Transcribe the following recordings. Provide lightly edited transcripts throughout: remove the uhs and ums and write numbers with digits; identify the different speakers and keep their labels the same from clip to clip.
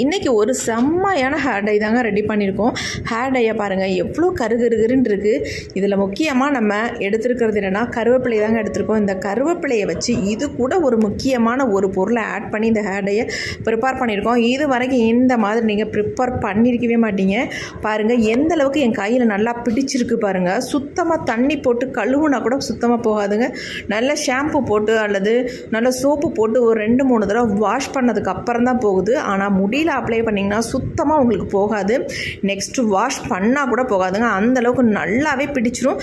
Speaker 1: இன்றைக்கி ஒரு செம்மையான ஹேர் டை தாங்க ரெடி பண்ணியிருக்கோம். ஹேர் டையை பாருங்கள் எவ்வளோ கருகருன்னு இருக்குது. இதில் முக்கியமாக நம்ம எடுத்துருக்கிறது என்னென்னா கருவேப்பிலை தாங்க எடுத்திருக்கோம். இந்த கருவேப்பிலையை வச்சு இது கூட ஒரு முக்கியமான ஒரு பொருளை ஆட் பண்ணி இந்த ஹேர் டையை ப்ரிப்பேர் பண்ணியிருக்கோம். இது வரைக்கும் இந்த மாதிரி நீங்கள் ப்ரிப்பேர் பண்ணியிருக்கவே மாட்டீங்க. பாருங்கள் எந்த அளவுக்கு என் கையில் நல்லா பிடிச்சிருக்கு பாருங்கள். சுத்தமாக தண்ணி போட்டு கழுவுனா கூட சுத்தமாக போகாதுங்க. நல்ல ஷாம்பு போட்டு அல்லது நல்ல சோப்பு போட்டு ஒரு 2-3 தடவை வாஷ் பண்ணதுக்கு அப்புறம் தான் போகுது. ஆனால் முடியில் அப்ளை பண்ணிங்கன்னா சுத்தமாக உங்களுக்கு போகாது. நெக்ஸ்ட்டு வாஷ் பண்ணால் கூட போகாதுங்க. அந்தளவுக்கு நல்லாவே பிடிச்சிரும்.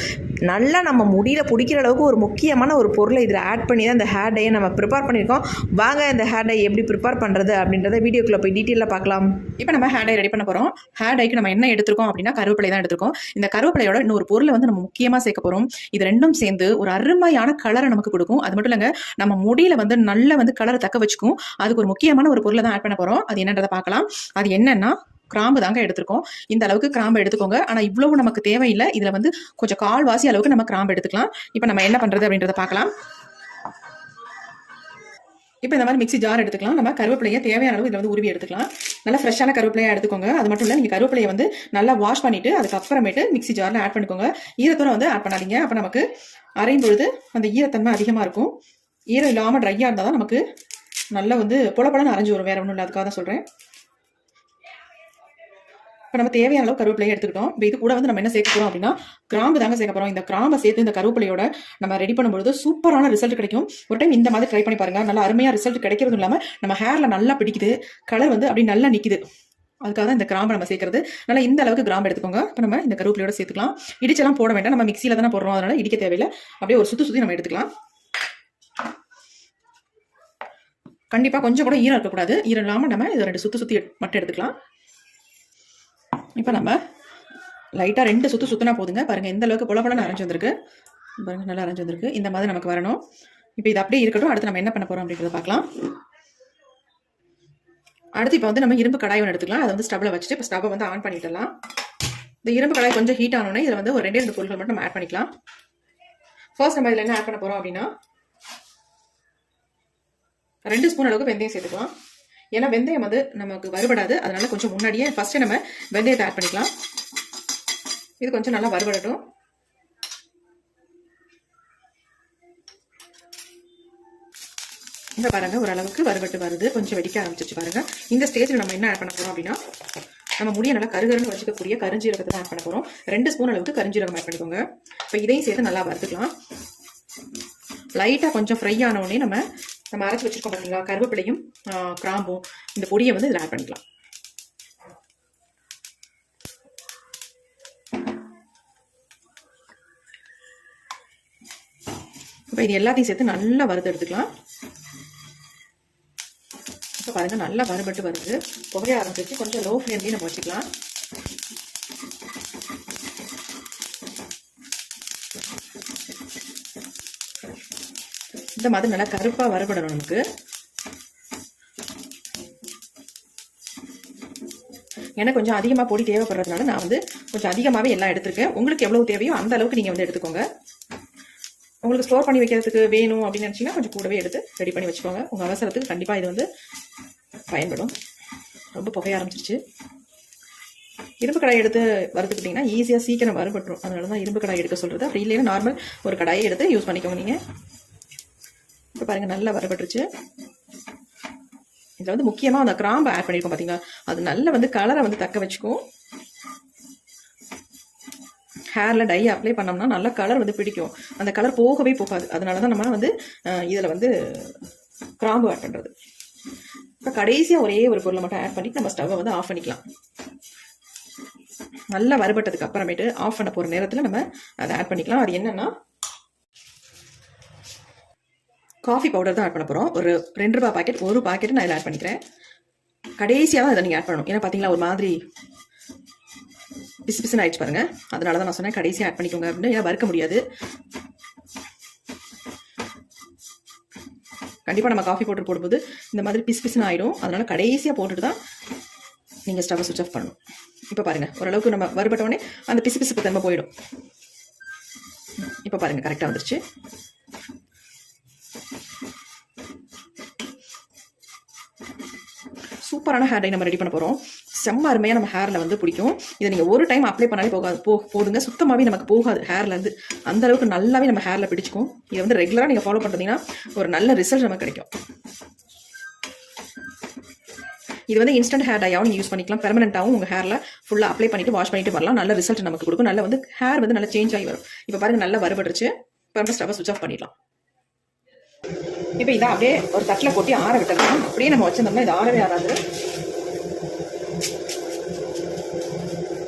Speaker 1: நல்லா நம்ம முடியில் பிடிக்கிற அளவுக்கு ஒரு முக்கியமான ஒரு பொருளை இதில் ஆட் பண்ணி தான் இந்த ஹேர் டையை நம்ம ப்ரிப்பேர் பண்ணியிருக்கோம். வாங்க இந்த ஹேர் டை எப்படி ப்ரிப்பேர் பண்ணுறது அப்படின்றத வீடியோக்குள்ளே போய் டீட்டெயிலாக பார்க்கலாம். இப்போ நம்ம ஹேர் டை ரெடி பண்ண போகிறோம். ஹேர் டைக்கு நம்ம என்ன எடுத்துருக்கோம் அப்படின்னா கருவேப்பிலை தான் எடுத்துருக்கோம். இந்த கருவேப்பிலையோட இன்னொரு பொருளை வந்து நம்ம முக்கியமாக சேர்க்க போகிறோம். இது ரெண்டும் சேர்ந்து ஒரு அருமையான கலரை நமக்கு கொடுக்கும். அது மட்டும் இல்லைங்க, நம்ம முடியில் வந்து நல்ல வந்து கலரை தக்க வச்சுக்கும். அதுக்கு ஒரு முக்கியமான ஒரு பொருளை தான் ஆட் பண்ண போகிறோம். அது என்னன்றதை பார்க்கலாம். அது என்னன்னா கிராம்பு தாங்க எடுத்துருக்கோம். இந்த அளவுக்கு கிராம்பு எடுத்துக்கோங்க. ஆனால் இவ்வளவு நமக்கு தேவையில்லை. இதில் வந்து கொஞ்சம் கால்வாசி அளவுக்கு நம்ம கிராம்பு எடுத்துக்கலாம். இப்போ நம்ம என்ன பண்ணுறது அப்படின்றத பார்க்கலாம். இப்போ இந்த மாதிரி மிக்ஸி ஜார் எடுத்துக்கலாம். நம்ம கருவேப்பிலையை தேவையான அளவு இதில் வந்து உருவி எடுத்துக்கலாம். நல்லா ஃப்ரெஷ்ஷான கருவேப்பிலையை எடுத்துக்கோங்க. அது மட்டும் இல்லை, நீங்கள் கருவேப்பிலையை வந்து நல்லா வாஷ் பண்ணிவிட்டு அதுக்கப்புறமேட்டு மிக்ஸி ஜாரில் ஆட் பண்ணிக்கோங்க. ஈரத்தோடு வந்து ஆட் பண்ணாதீங்க. அப்போ நமக்கு அரையும் பொழுது அந்த ஈரத்தன்மை அதிகமாக இருக்கும். ஈரம் இல்லாமல் ட்ரையாக இருந்தால் தான் நமக்கு நல்லா வந்து பொலப்பொலன்னு அரைஞ்சி வரும். வேறு ஒன்றும் இல்லை, அதுக்காக தான் சொல்கிறேன். இப்போ நம்ம தேவையான அளவு கருவேப்பிலையை எடுத்துக்கிட்டோம். இப்போ இது கூட வந்து நம்ம என்ன சேர்க்க போகிறோம் அப்படின்னா கிராம்பு தாங்க சேர்க்க போகிறோம். இந்த கிராம்பை சேர்த்து இந்த கருவேப்பிலையோட நம்ம ரெடி பண்ணும்போது சூப்பரான ரிசல்ட் கிடைக்கும். ஒரு டைம் இந்த மாதிரி ட்ரை பண்ணி பாருங்கள். நல்லா அருமையாக ரிசல்ட் கிடைக்கிறதும் இல்லாமல் நம்ம ஹேரில் நல்லா பிடிக்குது. கலர் வந்து அப்படி நல்லா நிற்குது. அதுக்காக தான் இந்த கிராம்பை நம்ம சேர்க்கறது. நல்லா இந்த அளவுக்கு கிராம்பு எடுத்துக்கோங்க. இப்போ நம்ம இந்த கருவேப்பிலையோட சேர்த்துக்கலாம். இடிச்செல்லாம் போட வேண்டாம். நம்ம மிக்சியில் தானே போடுறோம், அதனால இடிக்க தேவையில்லை. அப்படியே ஒரு சுற்றி நம்ம எடுத்துக்கலாம். கண்டிப்பாக கொஞ்சம் கூட ஈரம் இருக்கக்கூடாது. ஈரம் இல்லாமல் நம்ம இதை 2 சுற்றி மட்டும் எடுத்துக்கலாம். இப்போ நம்ம லைட்டாக 2 சுற்றினா போதுங்க. பாருங்கள் எந்த அளவுக்கு பொலப்பொலன்னு அரைஞ்சி வந்திருக்கு. பாருங்கள் நல்லா அரைஞ்சி வந்திருக்கு. இந்த மாதிரி நமக்கு வரணும். இப்போ இது அப்படியே இருக்கட்டும். அடுத்து நம்ம என்ன பண்ண போகிறோம் அப்படின்றத பார்க்கலாம். அடுத்து இப்போ வந்து நம்ம இரும்பு கடாய் ஒன்று எடுத்துக்கலாம். அதை வந்து ஸ்டவ்வில் வச்சுட்டு இப்போ ஸ்டவ்வை வந்து ஆன் பண்ணிடலாம். இந்த இரும்பு கடாய் கொஞ்சம் ஹீட் ஆனோடனே இதில் வந்து ஒரு 2 பொருட்கள் மட்டும் நம்ம ஆட் பண்ணிக்கலாம். ஃபர்ஸ்ட் நம்ம இதில் என்ன ஆட் பண்ண போகிறோம் அப்படின்னா 2 ஸ்பூன் அளவுக்கு வெந்தயம் சேர்த்துக்கலாம். ஏன்னா வெந்தயம் வந்து நமக்கு வறுபடாது. அதனால கொஞ்சம் முன்னாடியே ஃபர்ஸ்ட் நம்ம வெந்தயத்தை ஆட் பண்ணிக்கலாம். இது கொஞ்சம் நல்லா வறுபடட்டும். இந்த பாருங்க ஓரளவுக்கு வறுபட்டு வருது. கொஞ்சம் வெடிக்க ஆரம்பிச்சிச்சு பாருங்க. இந்த ஸ்டேஜில் நம்ம என்ன ஆட் பண்ண போறோம் அப்படின்னா நம்ம முடிய நல்லா கருகருன்னு வச்சுக்கக்கூடிய கருஞ்சீரகத்தை தான் ஆட் பண்ண போறோம். 2 ஸ்பூன் அளவுக்கு கருஞ்சீரகம் ஆட் பண்ணிக்கோங்க. இப்போ இதையும் சேர்த்து நல்லா வறுத்துக்கலாம். லைட்டாக கொஞ்சம் ஃப்ரை ஆன உடனே நம்ம அரைச்சி வச்சிருக்கோம் பார்த்தீங்களா கருவேப்பிலையும் கிராம்பும், இந்த பொடியை வந்து இதில் ஆட் பண்ணிக்கலாம். இப்போ இது எல்லாத்தையும் சேர்த்து நல்லா வறுத்து எடுத்துக்கலாம். இப்போ பாருங்க நல்லா வறுபட்டு வருது. புகைய ஆரம்பிச்சு கொஞ்சம் லோ ஃப்ளேம்லேயே நம்ம வச்சுக்கலாம். இந்த மாதிரி நல்லா கருப்பா வறுபடணும் நமக்கு. எனக்கு கொஞ்சம் அதிகமாக பொடி தேவைப்படுறதுனால நான் வந்து கொஞ்சம் அதிகமாகவே எல்லாம் எடுத்திருக்கேன். உங்களுக்கு எவ்வளவு தேவையோ அந்த அளவுக்கு நீங்கள் வந்து எடுத்துக்கோங்க. உங்களுக்கு ஸ்டோர் பண்ணி வைக்கிறதுக்கு வேணும் அப்படின்னு நினச்சிங்கன்னா கொஞ்சம் கூடவே எடுத்து ரெடி பண்ணி வச்சுக்கோங்க. உங்கள் அவசரத்துக்கு கண்டிப்பாக இது வந்து பயன்படும். ரொம்ப புகைய ஆரம்பிச்சிருச்சு. இரும்பு கடாய் எடுத்து வறுத்துக்கிட்டிங்கன்னா ஈஸியாக சீக்கிரம் வறுபட்டுரும். அதனால தான் இரும்பு கடாய் எடுக்க சொல்கிறது. அப்படி இல்லைன்னா நார்மல் ஒரு கடாயை எடுத்து யூஸ் பண்ணிக்கோங்க நீங்கள். இப்போ பாருங்க நல்லா வறுபட்டுருச்சு. இதில் வந்து முக்கியமாக அந்த கிராம்பு ஆட் பண்ணியிருக்கோம் பார்த்தீங்களா, அது நல்லா வந்து கலரை வந்து தக்க வச்சுக்கும். ஹேரில் டை அப்ளை பண்ணோம்னா நல்லா கலர் வந்து பிடிக்கும். அந்த கலர் போகவே போகாது. அதனால தான் நம்ம வந்து இதில் வந்து கிராம்பு ஆட் பண்ணுறது. இப்போ கடைசியாக ஒரே ஒரு பொருளை மட்டும் ஆட் பண்ணி நம்ம ஸ்டவ்வை வந்து ஆஃப் பண்ணிக்கலாம். நல்லா வறுபட்டதுக்கு அப்புறமேட்டு ஆஃப் பண்ண போகிற நேரத்தில் நம்ம அதை ஆட் பண்ணிக்கலாம். அது என்னன்னா காஃபி பவுடர் தான் ஆட் பண்ண போகிறோம். ஒரு 2 ரூபாய் பாக்கெட், ஒரு பாக்கெட் நான் இதில் ஆட் பண்ணிக்கிறேன். கடைசியாக தான் இதை நீங்கள் ஆட் பண்ணணும். ஏன்னா பார்த்தீங்களா ஒரு மாதிரி பிசுன்னு ஆயிடுச்சு பாருங்க. அதனால தான் நான் சொன்னேன் கடைசியாக ஆட் பண்ணிக்கோங்க அப்படின்னு. ஏன்னா வறுக்க முடியாது. கண்டிப்பாக நம்ம காஃபி பவுடர் போடும்போது இந்த மாதிரி பிசுன்னு ஆகிடும். அதனால கடைசியாக போட்டுட்டு தான் நீங்கள் ஸ்டவ்வை சுவிட்ச் ஆஃப் பண்ணணும். இப்போ பாருங்கள் ஓரளவுக்கு நம்ம வறுபட்டோடனே அந்த பிசுப்பு தன்மை போயிடும். இப்போ பாருங்கள் கரெக்டாக வந்துருச்சு. சூப்பரான ஹேர் டை நம்ம ரெடி பண்ண போகிறோம். செம்ம அருமையாக நம்ம ஹேரில் வந்து பிடிக்கும். இதை நீங்கள் ஒரு டைம் அப்ளை பண்ணாலே போதுங்க, சுத்தமாகவே நமக்கு போகாது ஹேர்லேருந்து. அந்த அளவுக்கு நல்லாவே நம்ம ஹேரில் பிடிச்சிக்கும். இதை வந்து ரெகுலராக நீங்கள் ஃபாலோ பண்ணுறீங்கன்னா ஒரு நல்ல ரிசல்ட் நமக்கு கிடைக்கும். இது வந்து இன்ஸ்டன்ட் ஹேர் டையாகவும் நீங்கள் யூஸ் பண்ணிக்கலாம். பெர்மனெண்ட்டாகவும் உங்கள் ஹேரில் ஃபுல்லாக அப்ளை பண்ணிவிட்டு வாஷ் பண்ணிட்டு வரலாம். நல்ல ரிசல்ட் நமக்கு கொடுக்கும். நல்லா வந்து ஹேர் வந்து நல்லா சேஞ்ச் ஆகி வரும். இப்போ பாருங்கள், நல்லா வரப்பட்டுருச்சு. இப்போ ஸ்டவ்வை சுவிட்ச் ஆஃப் பண்ணிடலாம். இப்போ இதை அப்படியே ஒரு தட்டில் கொட்டி ஆற விட்டுடலாம். அப்படியே நம்ம வச்சிருந்தோம்னா இது ஆறவே ஆறாது.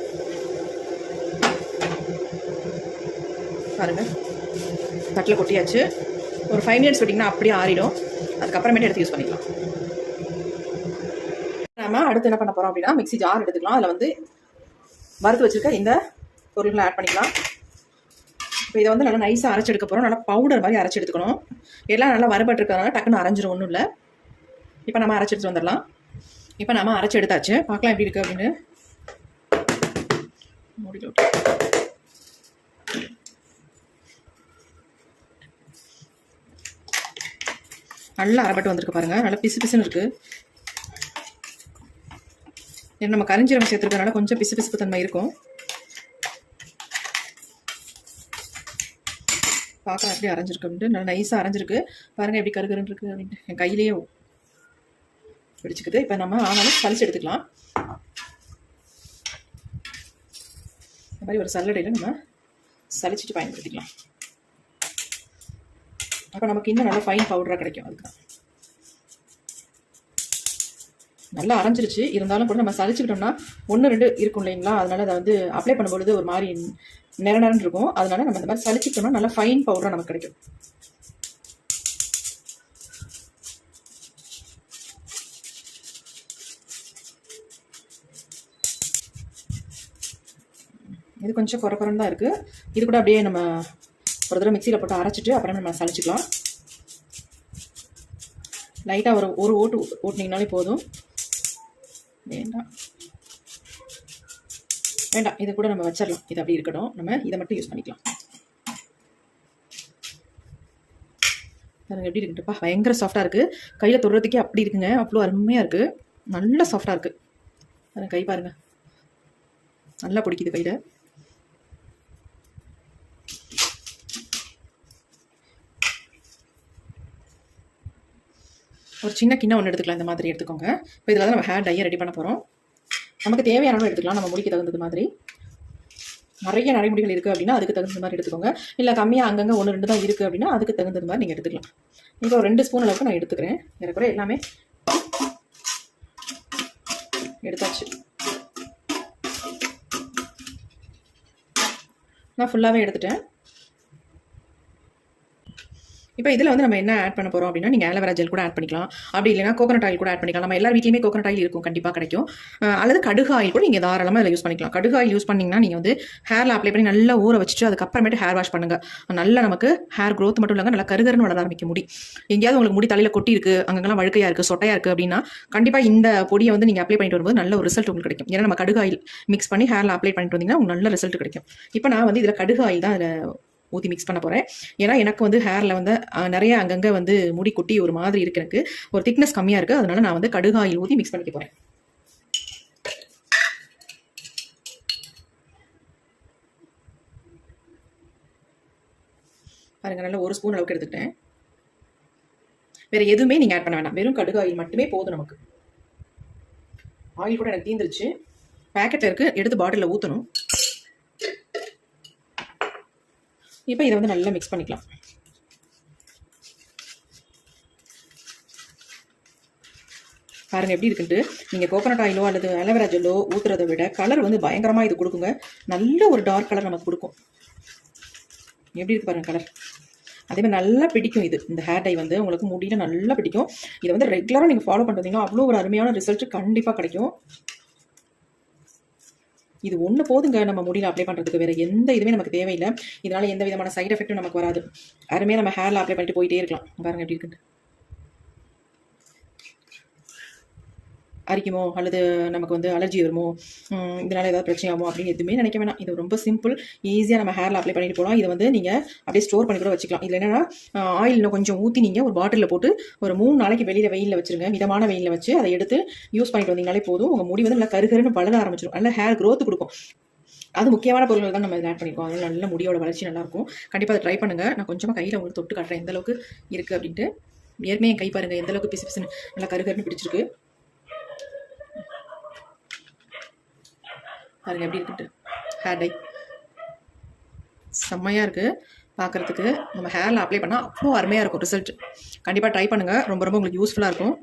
Speaker 1: பாருங்க, தட்டில் கொட்டியாச்சு. ஒரு 5 மினிட்ஸ் விட்டிங்கன்னா அப்படியே ஆறிடும். அதுக்கப்புறமேட்டு எடுத்து யூஸ் பண்ணிக்கலாம். நம்ம அடுத்து என்ன பண்ண போகிறோம் அப்படின்னா, மிக்ஸி ஜார் எடுத்துக்கலாம். அதில் வந்து வறுத்து வச்சுருக்க இந்த பொருள்களை ஆட் பண்ணிக்கலாம். இப்போ இதை வந்து நல்லா நைஸாக அரைச்சி எடுக்க போகிறோம். நல்லா பவுடர் மாதிரி அரைச்சி எடுத்துக்கணும். எல்லாம் நல்லா வரப்பட்டுருக்கறதுனால டக்குன்னு அரைஞ்சிரும், ஒன்றும் இல்லை. இப்போ நம்ம அரைச்சி எடுத்து வந்துடலாம். இப்போ நம்ம அரைச்சி எடுத்தாச்சு. பார்க்கலாம் எப்படி இருக்குது அப்படின்னு. நல்லா அரைப்பட்டு வந்திருக்கு பாருங்கள். நல்லா பிசு பிசுன்னு இருக்குது. ஏன்னா நம்ம கரிஞ்சீரகம் சேர்த்துருக்கனால கொஞ்சம் பிசு பிசுப்பு தன்மை இருக்கும். பார்க்கலாம் எப்படி அரைஞ்சிருக்கு அப்படின்ட்டு. நல்லா நைஸாக அரைஞ்சிருக்கு பாருங்கள். எப்படி கருகருன்னு இருக்குது அப்படின்ட்டு என் கையிலேயே பிடிச்சிக்குது. இப்போ நம்ம ஆனாலும் சளிச்சு எடுத்துக்கலாம். இந்த மாதிரி ஒரு சல்லடையில் நம்ம சளிச்சிட்டு பயன்படுத்திக்கலாம். அப்போ நமக்கு இன்னும் நல்லா ஃபைன் பவுடராக கிடைக்கும். அதுக்கு நல்லா அரைஞ்சிருச்சு. இருந்தாலும் கூட நம்ம சளிச்சுக்கிட்டோம்னா 1-2 இருக்கும் இல்லைங்களா, அதனால அதை வந்து அப்ளை பண்ணும்பொழுது ஒரு மாதிரி நிறநரன்னு இருக்கும். அதனால நம்ம இந்த மாதிரி சளிச்சுக்கிட்டோம்னா நல்லா ஃபைன் பவுடராக நமக்கு கிடைக்கும். இது கொஞ்சம் குறைக்குறன்னு தான் இருக்குது. இது கூட அப்படியே நம்ம ஒரு தடவை மிக்சியில் போட்டு அரைச்சிட்டு அப்புறம் நம்ம சளிச்சிக்கலாம். லைட்டாக ஒரு ஓட்டு ஓட்டினீங்கனாலே போதும். வேண்டாம், இது கூட நம்ம வச்சிடலாம். இது அப்படி இருக்கட்டும். நம்ம இதை மட்டும் யூஸ் பண்ணிக்கலாம். பாருங்க எப்படி இருக்குப்பா, பயங்கர சாஃப்டாக இருக்குது. கையில் தொடுறதுக்கே அப்படி இருக்குங்க. அவ்வளோ அருமையாக இருக்குது. நல்ல சாஃப்டாக இருக்குது. பாருங்க, கை பாருங்கள், நல்லா பிடிக்குது கையில். ஒரு சின்ன கிண்ணம் ஒன்று எடுத்துக்கலாம். இந்த மாதிரி எடுத்துக்கோங்க. இப்போ இதில் தான் நம்ம ஹேர் டையை ரெடி பண்ண போகிறோம். நமக்கு தேவையான அளவு எடுத்துக்கலாம். நம்ம முடிக்கு தகுந்தது மாதிரி. நிறைய நடைமுடிகள் இருக்குது அப்படின்னா அதுக்கு தகுந்த மாதிரி எடுத்துக்கோங்க. இல்லை கம்மியாக அங்கங்கே 1-2 தான் இருக்குது அப்படின்னா அதுக்கு தகுந்தது மாதிரி நீங்கள் எடுத்துக்கலாம். இப்போ ஒரு 2 ஸ்பூன் அளவுக்கு நான் எடுத்துக்கிறேன். ஏறக்குறைய எல்லாமே எடுத்தாச்சு. நான் ஃபுல்லாகவே எடுத்துட்டேன். இப்போ இதில் வந்து நம்ம என்ன ஆட் பண்ண போகிறோம் அப்படின்னா, நீங்கள் ஆலோவேரா ஜெல் கூட ஆட் பண்ணிக்கலாம். அப்படி இல்லைனா கோகனட் ஆயில் கூட ஆட் பண்ணிக்கலாம். நம்ம எல்லார் வீட்லையுமே கோகனட் ஆயில் இருக்கும், கண்டிப்பாக கிடைக்கும். அல்லது கடுகு ஆயில் கூட நீங்கள் தாராளமாக இதில் யூஸ் பண்ணிக்கலாம். கடுகு ஆயில் யூஸ் பண்ணிங்கன்னா நீங்கள் வந்து ஹேரில் அப்ளை பண்ணி நல்லா ஊற வச்சுட்டு அதுக்கப்புறமேட்டு ஹேர் வாஷ் பண்ணுங்கள். நல்லா நமக்கு ஹேர் க்ரோத் மட்டும் இல்லைங்க, நல்லா கருகருன்னு வளர ஆரம்பிக்க முடி. எங்கேயாவது உங்களுக்கு முடி தலையில் கொட்டி இருக்குது, அங்கெல்லாம் வழுக்கையாக இருக்குது, சொட்டையாக இருக்குது அப்படின்னா கண்டிப்பாக இந்த பொடியை வந்து நீங்கள் அப்ளை பண்ணிட்டு வரும்போது நல்ல ஒரு ரிசல்ட் உங்களுக்கு கிடைக்கும். ஏன்னா நம்ம கடுகு ஆயில் மிக்ஸ் பண்ணி ஹேரில் அப்ளை பண்ணிட்டு வந்தீங்கன்னா உங்களுக்கு நல்ல ரிசல்ட் கிடைக்கும். இப்போ நான் வந்து இதில் கடுகு ஆயில் தான் அதில் ஊற்றி மிக்ஸ் பண்ண போகிறேன். ஏன்னா எனக்கு வந்து ஹேரில் வந்து நிறைய அங்கங்கே வந்து முடி கொட்டி ஒரு மாதிரி இருக்குது. எனக்கு ஒரு திக்னஸ் கம்மியாக இருக்குது. அதனால நான் வந்து கடுகு ஆயில் ஊற்றி மிக்ஸ் பண்ணிக்க போகிறேன். பாருங்க, நல்லா 1 ஸ்பூன் அளவுக்கு எடுத்துக்கிட்டேன். வேறு எதுவுமே நீங்கள் ஆட் பண்ண வேண்டாம். வெறும் கடுகு ஆயில் மட்டுமே போதும் நமக்கு. ஆயில் கூட எனக்கு தீந்துருச்சு. பேக்கெட்டில் இருக்குது, எடுத்து பாட்டிலில் ஊற்றணும். இப்போ இதை வந்து நல்லா மிக்ஸ் பண்ணிக்கலாம். பாருங்கள் எப்படி இருக்குன்ட்டு. நீங்கள் கோகனட் ஆயிலோ அல்லது ஆலோவேரா ஜெல்லோ ஊற்றுறதை விட கலர் வந்து பயங்கரமாக இது கொடுக்குங்க. நல்ல ஒரு டார்க் கலர் நமக்கு கொடுக்கும். எப்படி இருக்குது பாருங்கள் கலர். அதேமாதிரி நல்லா பிடிக்கும். இந்த ஹேர் டை வந்து உங்களுக்கு முடியல நல்லா பிடிக்கும். இதை வந்து ரெகுலராக நீங்கள் ஃபாலோ பண்ணுறீங்கன்னா அவ்வளோ ஒரு அருமையான ரிசல்ட் கண்டிப்பாக கிடைக்கும். இது ஒன்று போதுங்க நம்ம முடியில் அப்ளை பண்ணுறதுக்கு. வேறு எந்த இதுவுமே நமக்கு தேவையில்லை. இதனால் எந்த விதமான சைட் எஃபெக்ட்டும் நமக்கு வராது. அருமையாக நம்ம ஹேரில் அப்ளை பண்ணிட்டு போயிட்டே இருக்கலாம். பாருங்கள் எப்படி இருக்குன்னு. அரிக்குமோ அல்லது நமக்கு வந்து அலர்ஜி வருமோ, இதனால் ஏதாவது பிரச்சனை ஆகுமோ அப்படின்னு எதுவுமே நினைக்க வேணாம். இது ரொம்ப சிம்பிள், ஈஸியாக நம்ம ஹேரில் அப்ளை பண்ணிட்டு போகலாம். இதை வந்து நீங்கள் அப்படியே ஸ்டோர் பண்ணி கூட வச்சுக்கலாம். இதில் என்னென்னா ஆயில் இன்னும் கொஞ்சம் ஊற்றி நீங்கள் ஒரு பாட்டிலில் போட்டு ஒரு 3 நாளைக்கு வெளியில் வெயிலில் வச்சுருங்க. மிதமான வெயிலில் வச்சு அதை எடுத்து யூஸ் பண்ணிட்டு வந்தீங்கனாலே போதும். உங்கள் முடி வந்து நல்லா கருகருன்னு வளர ஆரம்பிச்சிடும். நல்லா ஹேர் க்ரோத் கொடுக்கும். அது முக்கியமான பொருட்கள் தான் நம்ம இதில் ஆட் பண்ணியிருக்கோம். அதனால நல்ல முடியோட வளர்ச்சி நல்லாயிருக்கும். கண்டிப்பாக அதை ட்ரை பண்ணுங்கள். நான் கொஞ்சமாக கையில் உங்களுக்கு தொட்டு காட்டுறேன் எந்த அளவுக்கு இருக்குது அப்படின்ட்டு. ஏற்கனவே என் கை பாருங்கள் எந்த அளவுக்கு பிசு பிசுன்னு நல்லா கருகருன்னு பிடிச்சிருக்கு பாருங்கள் எப்படி இருக்குன்ட்டு. ஹேர் டை செம்மையாக இருக்குது பார்க்குறதுக்கு. நம்ம ஹேரில் அப்ளை பண்ணால் அவ்வளோ அருமையாக இருக்கும் ரிசல்ட். கண்டிப்பாக ட்ரை பண்ணுங்கள். ரொம்ப ரொம்ப உங்களுக்கு யூஸ்ஃபுல்லாக இருக்கும்.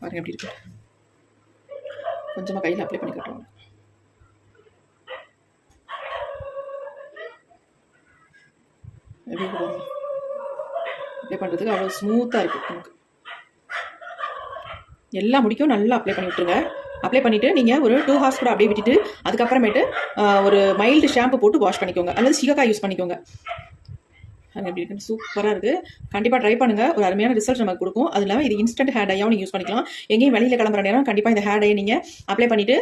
Speaker 1: பாருங்கள் எப்படி இருக்கு. கொஞ்சமாக கையில் அப்ளை பண்ணி கட்டுவாங்க. எப்படி இருக்கு பாருங்கள். அப்ளை பண்ணுறதுக்கு அவ்வளோ ஸ்மூத்தாக இருக்குது நமக்கு. எல்லா முடிக்கும் நல்லா அப்ளை பண்ணி விட்டுருங்க. அப்ளை பண்ணிவிட்டு நீங்கள் ஒரு 2 ஹார்ஸ் கூட அப்படியே விட்டுட்டு அதுக்கப்புறமேட்டு ஒரு மைல்டு ஷாம்பு போட்டு வாஷ் பண்ணிக்கோங்க. அல்லது சீக்காய் யூஸ் பண்ணிக்கோங்க. அது எப்படி இருக்குன்னு சூப்பராக இருக்குது. கண்டிப்பாக ட்ரை பண்ணுங்கள். ஒரு அருமையான ரிசல்ட் நமக்கு கொடுக்கும். அது இல்லாமல் இது இன்ஸ்டன்ட் ஹேர் டையாகவும் நீங்கள் யூஸ் பண்ணிக்கலாம். எங்கேயும் வெளியில் கிளம்புற நேரம் கண்டிப்பாக இந்த ஹேர் டையை நீங்கள் அப்ளை பண்ணிவிட்டு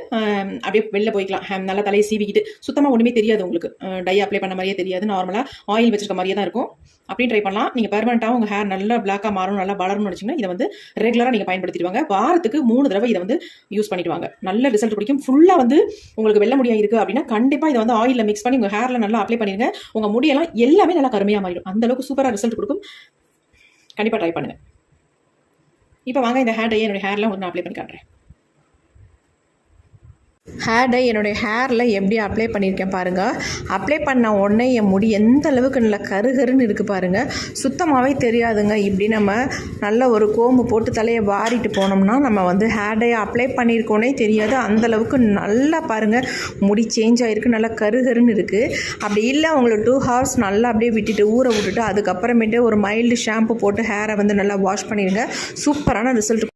Speaker 1: அப்படியே வெளில போய்க்கலாம். நல்லா தலையை சீவிக்கிட்டு சுத்தமாக ஒன்றுமே தெரியாது உங்களுக்கு. டை அப்ளை பண்ண மாதிரியே தெரியாது. நார்மலாக ஆயில் வச்சிருக்க மாதிரியே தான் இருக்கும். அப்படின்னு ட்ரை பண்ணலாம். நீங்கள் பெர்மனெண்ட்டாக உங்கள் ஹேர் நல்லா பிளாக்காக மாறணும், நல்லா வளரணும்னு நினச்சிங்கன்னா இதை வந்து ரெகுலராக நீங்கள் பயன்படுத்திடுவாங்க. வாரத்துக்கு 3 தடவை இதை வந்து யூஸ் பண்ணிட்டு வாங்க. நல்ல ரிசல்ட் பிடிக்கும். ஃபுல்லாக வந்து உங்களுக்கு வெள்ளை முடியாக இருக்குது அப்படின்னா கண்டிப்பாக இதை வந்து ஆயிலில் மிக்ஸ் பண்ணி உங்கள் ஹேரில் நல்லா அப்ளை பண்ணிடுங்க. உங்கள் முடியெல்லாம் எல்லாமே நல்லா கருமையாக மாறிடும். அந்த அளவுக்கு சூப்பராக ரிசல்ட் கொடுக்கும். கண்டிப்பாக ட்ரை பண்ணுங்கள். இப்போ வாங்க இந்த ஹேர் டையை என்னுடைய ஹேர்லாம் உங்களுக்கு நான் அப்ளை பண்ணி காட்டுறேன். ஹேர் டை என்னுடைய ஹேரில் எப்படி அப்ளை பண்ணியிருக்கேன் பாருங்கள். அப்ளை பண்ண உடனே என் முடி எந்த அளவுக்கு நல்லா கருகருன்னு இருக்குது பாருங்கள். சுத்தமாகவே தெரியாதுங்க. இப்படி நம்ம நல்ல ஒரு கோம்பு போட்டு தலையை வாரிட்டு போனோம்னா நம்ம வந்து ஹேர் டை அப்ளை பண்ணியிருக்கோனே தெரியாது. அந்தளவுக்கு நல்லா பாருங்கள் முடி சேஞ்ச் ஆகிருக்கு. நல்லா கருகருன்னு இருக்குது. அப்படி இல்லை உங்களுக்கு 2 ஹார்ஸ் நல்லா அப்படியே விட்டுட்டு ஊற விட்டுட்டு அதுக்கப்புறமேட்டு ஒரு மைல்டு ஷாம்பு போட்டு ஹேரை வந்து நல்லா வாஷ் பண்ணிடுங்க. சூப்பரான ரிசல்ட்